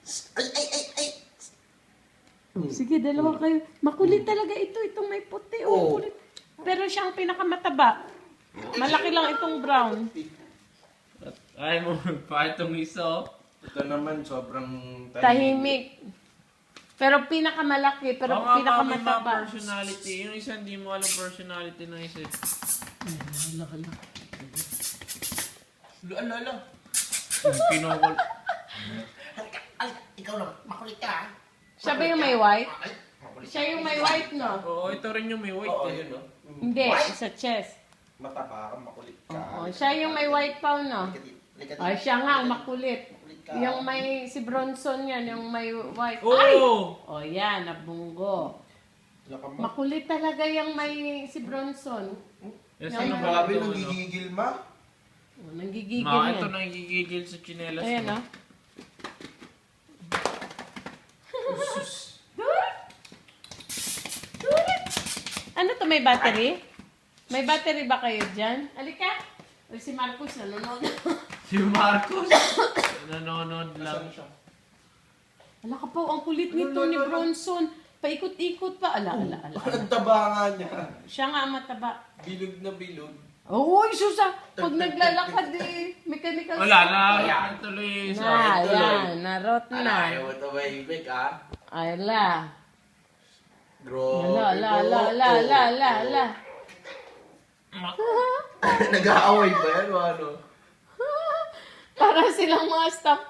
Ay. Sige, dalawa kayo. Makulit talaga ito. Itong may puti. Oh, kulit. Pero siyang pinakamataba. Malaki lang itong brown. Ay mo pa itong isa. Ito naman, sobrang Tahimik. Pero pinakamalaki. Pero Mga pinakamataba. personality. Yung isa hindi mo alam personality ng isa. Lalo. Pinokol. Ay, ikaw naman. Makulit ka. Siya ba yung may white? Ay, makulit. Siya yung may white, no? Oo, ito rin yung may white. Oo, eh. yun, no? Hindi, sa chest. Mataba ka, makulit ka. Oo, siya yung may white pa, no? Likat. Ay, siya nga, ang makulit. Makulit ka. Yung may, si Bronson yan, yung may white. Oo! Ay! O yan, nabunggo. Laka mo. Makulit talaga yung may si Bronson. Yes, Yung ano Grabe, ba ito? nanggigigil ma. O, nanggigigil Ma, yan. ito nangigigil sa chinelas Ayan, mo. no? Ano to, may battery? May battery ba kayo dyan? Alika. O, si Marcos nanonood. Si Marcos. Nanonood lang. Saan siya? Ala ka po, ang kulit nito ni Bronson. Paikot-ikot pa. Ala. Ang taba nga niya. Siya nga ang mataba. Bilog na bilog. Uy, susa! Pag naglalakad eh, mechanical Wala stop. na. Yan tuloy. Na, yan. Narot na. Ayaw mo ito ba ibig, ha? Ay, la. Grabe. La. Nag-aaway ba yan o ano? Para silang mga staff